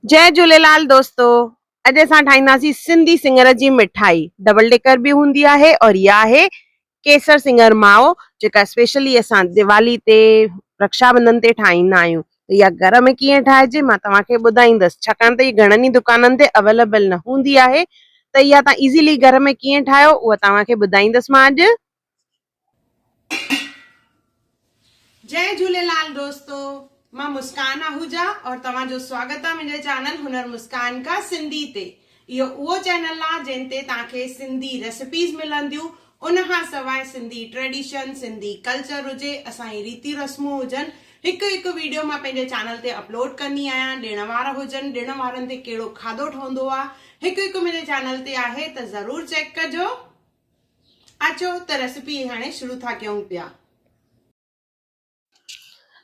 जय झूलेलाल दोस्तो। अॼु असां ठाहींदासीं सिंधी सिंगर जी मिठाई। डबल डेकर बि हूंदी आहे और इहा आहे केसर सिंगर माओ, जेका स्पेशली असां दिवाली ते रक्षाबंधन ते ठाहींदा आहियूं। इहा घर में कीअं ठाहिजे मां तव्हांखे ॿुधाईंदसि, छाकाणि त ही घणनि ई दुकाननि ते अवेलेबल न हूंदी आहे। त इहा तव्हां इज़ीली घर में कीअं ठाहियो उहा तव्हांखे ॿुधाईंदसि मां अॼु। जय झूलेलाल दोस्तो, मां मुस्कान आहूजा और तव्हांजो स्वागत आहे मुंहिंजे चैनल हुनर मुस्कान का सिंधी ते। इहो उहो चैनल आहे जिन ते तव्हांखे सिंधी रेसिपीज़ मिलंदियूं, उन खां सवाइ सिंधी ट्रेडिशन, सिंधी कल्चर हुजे, असांजी रीति रस्मूं हुजनि, हिकु हिकु वीडियो मां पंहिंजे चैनल ते अपलोड कंदी आहियां। ॾिण वार हुजनि, ॾिण वारनि ते कहिड़ो खाधो ठहंदो आहे, हिकु हिकु मुंहिंजे चैनल ते आहे, त ज़रूरु चेक कजो। अचो त रेसिपी हाणे शुरू था कयूं पिया।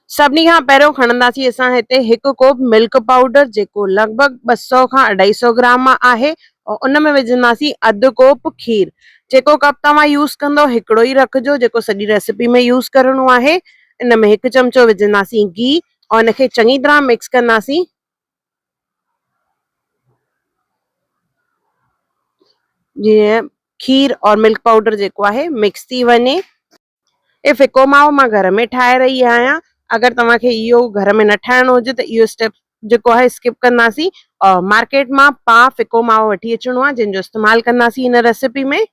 सभिनी खां पहिरियों खणंदासीं असां हिते हिकु कोप मिल्क पाउडर, जेको लॻभॻि 200 खां 250 ग्राम आहे, और उन में विझंदासीं अधु कोप खीर। जेको कप तव्हां यूज़ कंदो हिकिड़ो ई रखिजो, जेको सॼी रेसिपी में यूज़ करणो आहे। इन में हिकु चमचो विझंदासीं घी और इनखे चङी तरह मिक्स कंदासीं। जीअं खीर और मिल्क पाउडर जेको आहे मिक्स थी वञे। ये फिको माओ मां घर में ठाहे रही आहियां। अगर तव्हांखे इहो घर में न ठाहिणो हुजे त इहो स्टेप जेको आहे स्किप कंदासीं और मार्केट मां पा फिको माओ वठी अचणो आहे, जिन जो इस्तेमाल कंदासीं इन रेसिपी में।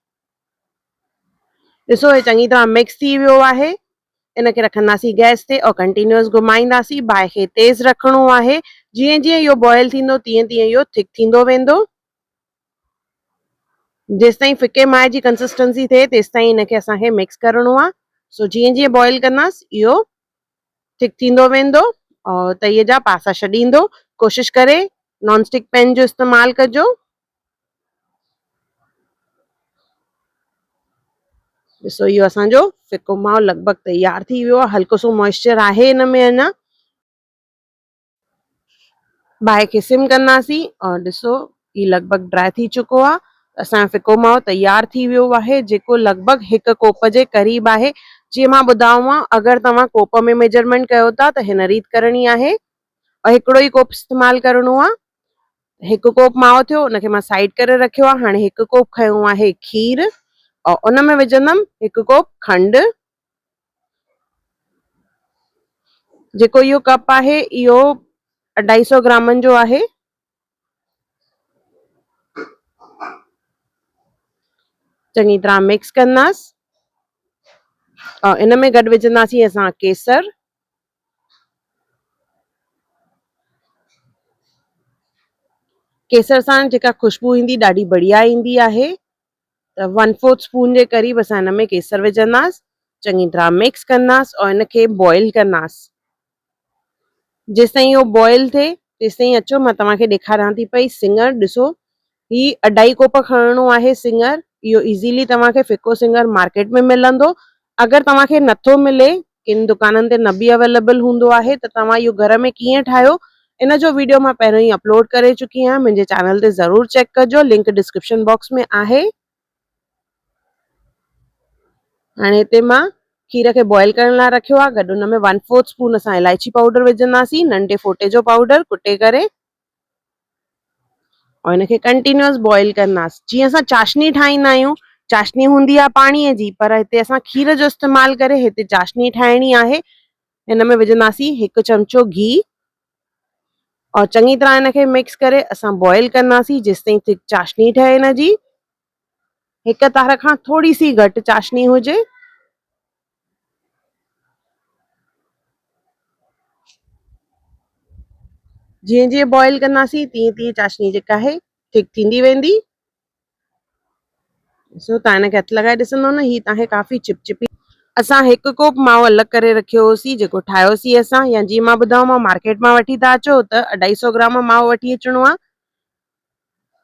ॾिसो हे चङी तरह मिक्स थी वियो आहे। इनखे रखंदासीं गैस ते और कंटिन्यूअस घुमाईंदासीं। बाहि खे तेज़ रखणो आहे। जीअं जीअं इहो बॉयल थींदो तीअं तीअं इहो थिक थींदो वेंदो। जेसिताईं फिके माए जी कंसिस्टेंसी थिए तेसिताईं इनखे असांखे मिक्स करणो आहे। सो जीअं जीअं बॉयल कंदासीं इहो थिक थींदो वेंदो और तईअ जा पासा छॾींदो। कोशिशि करे नॉन स्टिक पैन जो इस्तेमाल कजो। ॾिसो इहो असांजो फिको माओ लॻभॻि तयार थी वियो आहे। हल्को सो मॉइस्चर आहे इन में अञा। बाहि खे सिम कंदासीं और ॾिसो ही लॻभॻि ड्राई थी चुको आहे। असांजो फिको माओ तयार थी वियो आहे, जेको लॻभॻि हिकु कोप जे क़रीब आहे। जीअं मां ॿुधायो आहे, अगरि तव्हां कोप में मेजरमेंट कयो था त हिन रीति करणी आहे और हिकिड़ो ई कोप इस्तेमाल करणो आहे। हिकु कोप माओ थियो, उनखे मां साइड करे रखियो आहे। हाणे हिकु कोप खयो आहे खीर और उन में विझंदमि हिकु कोप खंडु। जेको इहो कप आहे इहो 250 ग्रामनि जो आहे। चङी तरह मिक्स कंदासीं और इन में गॾु विझंदासीं असां केसर। केसर सां जेका खुशबू ईंदी ॾाढी बढ़िया ईंदी आहे। त 1/4 स्पून जे क़रीब असां हिन में केसर विझंदासीं। चङी तरह मिक्स कंदासीं और इनखे बॉइल कंदासीं। जेसिताईं इहो बॉइल थिए तेसिताईं अचो मां तव्हांखे ॾेखारियां थी पई सिंगर। ॾिसो ही 2.5 कोप खणणो आहे सिंगर। इहो इज़ीली तव्हांखे फिको सिंगर मार्केट में मिलंदो। अगरि तव्हांखे नथो मिले, किन दुकाननि ते न बि अवेलेबल हूंदो आहे, त तव्हां इहो घर में कीअं ठाहियो इन जो वीडियो मां पहिरियों ई अपलोड करे चुकी आहियां। मुंहिंजे चैनल ते ज़रूरु चेक कजो, लिंक डिस्क्रिप्शन बॉक्स में आहे। हाणे हिते मां खीर खे बॉइल करण लाइ रखियो आहे। गॾु हुन में 1/4 स्पून असां इलायची पाउडर विझंदासीं, नंढे फोटे जो पाउडर कुटे करे, और इनखे कंटिन्यूअस बॉइल कंदासीं। जीअं असां चाशनी ठाहींदा आहियूं, चाशनी हूंदी आहे पाणीअ जी, पर हिते असां खीर जो इस्तेमाल करे हिते चाशनी ठाहिणी आहे। हिन में विझंदासीं हिकु चमचो घी और चङी तरह इनखे मिक्स करे असां बॉइल कंदासीं जेसिताईं थिक चाशनी ठहे इन जी। हिकु तार खां थोड़ी सी घटि चाशनी हुजे। जीअं जीअं बॉइल कंदासीं तीअं तीअं चाशनी जेका आहे थिक थींदी वेंदी। ॾिसो तव्हां हिनखे हथु लॻाए ॾिसंदव न, ही तव्हांखे काफ़ी चिपचिपी। असां हिकु कोप माओ अलॻि करे रखियो होसीं, जेको ठाहियोसीं असां, या जीअं मां ॿुधायो मां मार्केट मां वठी था अचो त 250 ग्राम माओ वठी अचिणो आहे।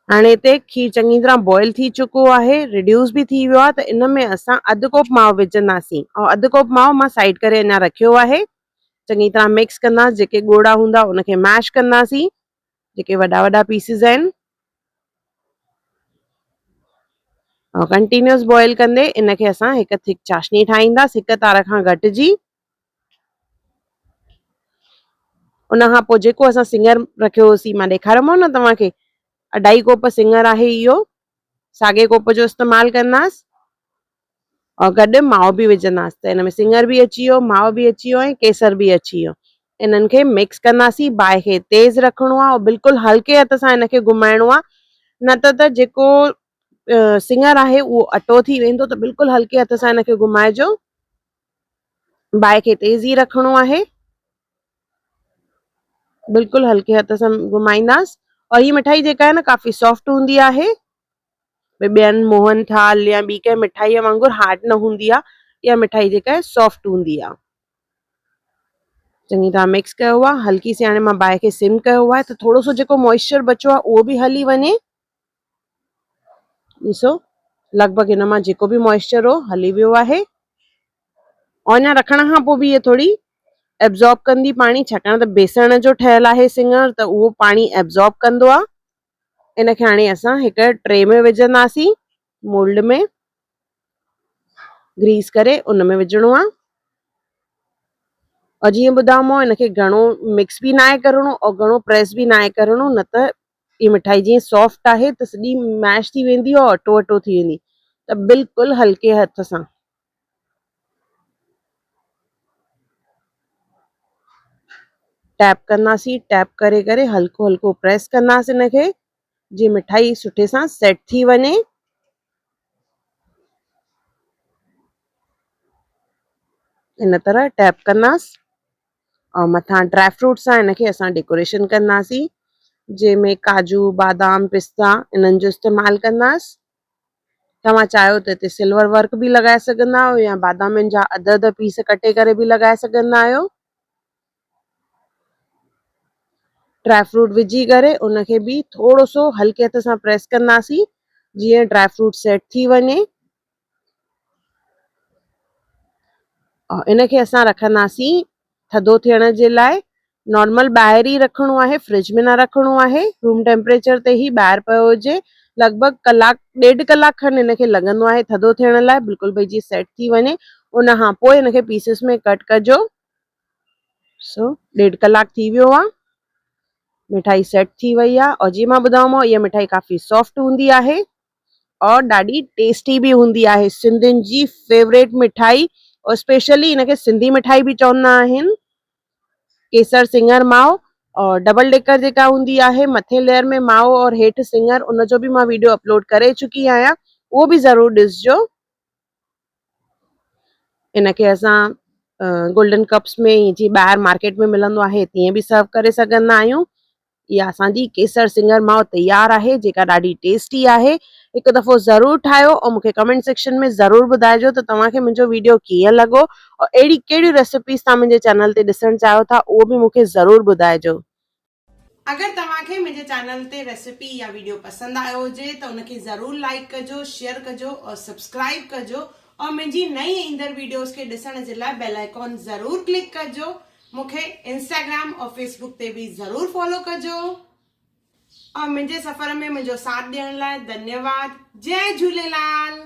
हाणे हिते खीर चङी तरह बॉइल थी चुको आहे, रिड्यूस बि थी वियो आहे। त इन में असां अधु कोप माओ विझंदासीं और अधु कोप माओ मां साइड करे अञा रखियो आहे। चङी तरह मिक्स कंदासीं। जेके ॻोड़ा हूंदा उनखे मैश कंदासीं, जेके वॾा वॾा पीसिस आहिनि, और कंटिन्यूअस बॉइल कंदे इनखे असां हिकु थिक चाशनी ठाहींदासीं, हिकु तार खां घटि जी। उन खां पोइ जेको असां सिङर रखियो होसीं मां ॾेखारियोमांव न तव्हांखे, 2.5 कोप सिङर आहे इहो, साॻे कोप जो इस्तेमालु कंदासीं और गॾु माओ बि विझंदासीं। त हिन में सिङर बि अची वियो, माओ बि अची वियो ऐं केसर बि अची वियो। इन्हनि खे मिक्स कंदासीं, बाहि खे तेज़ रखिणो आहे और बिल्कुलु हल्के हथ सां हिनखे घुमाइणो आहे, न त जेको सिङर आहे उहो अटो थी वेंदो, त बिल्कुलु हल्के हथ सां हिनखे घुमाइजो। बाहि खे तेज़ ई रखिणो आहे, बिल्कुलु हल्के हथ सां घुमाईंदासीं। और हीअ मिठाई जेका आहे न काफ़ी सॉफ्ट हूंदी आहे, ॿियनि मोहन थाल या ॿी कंहिं मिठाईअ वांगुरु हार्ड न हूंदी आहे। इहा मिठाई जेका आहे सॉफ्ट हूंदी आहे। चङी तरह मिक्स कयो आहे, हल्की सी हाणे मां बाहि खे सिम कयो आहे त थोरो सो जेको मॉइस्चर बचो आहे उहो बि हली वञे। ॾिसो लॻभॻि हिन मां जेको बि मॉइस्चर हो हली वियो आहे। और अञा रखण खां पोइ बि इहे थोरी एब्ज़ॉर्ब कंदी पाणी, छाकाणि त बेसण जो ठहियल आहे सिङर, त उहो पाणी एब्ज़ॉर्ब कंदो आहे। इनखे हाणे असां हिकु ट्रे में विझंदासीं, मोल्ड में ग्रीस करे उन में विझणो आहे। और जीअं ॿुधायोमांव हिनखे घणो मिक्स बि न आहे करिणो और घणो प्रेस बि न आहे करिणो, न त हीअ मिठाई जीअं सॉफ्ट आहे त सॼी मैश थी वेंदी और अटो अटो थी वेंदी। त बिल्कुलु हल्के हथ सां टैप कंदासीं, टैप करे करे हल्को हल्को प्रेस कंदासीं हिनखे, जीअं मिठाई सुठे सां सेट थी वञे। इन तरह टैप कंदासीं और मथां ड्राई फ्रूट सां हिनखे असां डेकोरेशन कंदासीं, जंहिंमें काजू बादाम पिस्ता इन्हनि जो इस्तेमालु कंदासीं। तव्हां चाहियो त हिते सिल्वर वर्क बि लॻाए सघंदा आहियो या बादामनि जा अध पीस कटे करे बि लॻाए सघंदा आहियो। ड्राई फ्रूट विझी करे उनखे बि थोरो सो हल्के हथ सां प्रेस कंदासीं, जीअं ड्राई फ्रूट सेट थी वञे। और इनखे असां रखंदासीं थधो थियण जे लाइ। नॉर्मल ॿाहिरि ई रखिणो आहे, फ्रिज में न रखिणो आहे, रूम टेम्परेचर ते ई ॿाहिरि पियो हुजे। लॻभॻि कलाकु 1.5 कलाक खनि हिनखे लॻंदो आहे थधो थियण लाइ, बिल्कुलु भई जीअं सेट थी वञे। उन खां पोइ हिनखे पीसिस में कट कजो। सो 1.5 कलाक थी वियो आहे, मिठाई सेट थी वई आहे। और जीअं मां ॿुधायोमांव इहा मिठाई काफ़ी सॉफ्ट हूंदी आहे और ॾाढी टेस्टी बि हूंदी आहे। सिंधियुनि जी फेवरेट मिठाई, और स्पेशली इनखे सिंधी मिठाई बि चवंदा आहिनि। केसर सिङर माओ और डबल डेकर जेका हूंदी आहे, मथे लेयर में माओ और हेठि सिङर, उनजो बि मां वीडियो अपलोड करे चुकी आहियां, उहो बि ज़रूरु ॾिसजो। इनखे असां गोल्डन कप्स में जीअं ॿाहिरि मार्केट में मिलंदो आहे तीअं बि सर्व करे सघंदा आहियूं। इहा असांजी केसर सिङर माओ तयार आहे, जेका ॾाढी टेस्टी आहे। हिकु दफ़ो ज़रूरु ठाहियो और मूंखे कमेंट सेक्शन में ज़रूरु ॿुधाइजो त तव्हांखे मुंहिंजो वीडियो कीअं लॻो और अहिड़ी कहिड़ी रेसिपीज़ तव्हां मुंहिंजे चैनल ते ॾिसणु चाहियो था उहो बि मूंखे ज़रूरु ॿुधाइजो। अगरि तव्हांखे मुंहिंजे चैनल ते रेसिपी या वीडियो पसंदि आयो हुजे त उनखे ज़रूरु लाइक कजो, शेयर कजो और सब्सक्राइब कजो। और मुंहिंजी नई ईंदड़ वीडियोस खे ॾिसण जे लाइ बेल आइकॉन ज़रूरु क्लिक कजो। मूंखे इंस्टाग्राम और फेसबुक ते बि ज़रूरु फॉलो कजो। और मुंहिंजे सफ़र में मुंहिंजो साथ ॾियण लाइ धन्यवाद। जय झूलेलाल।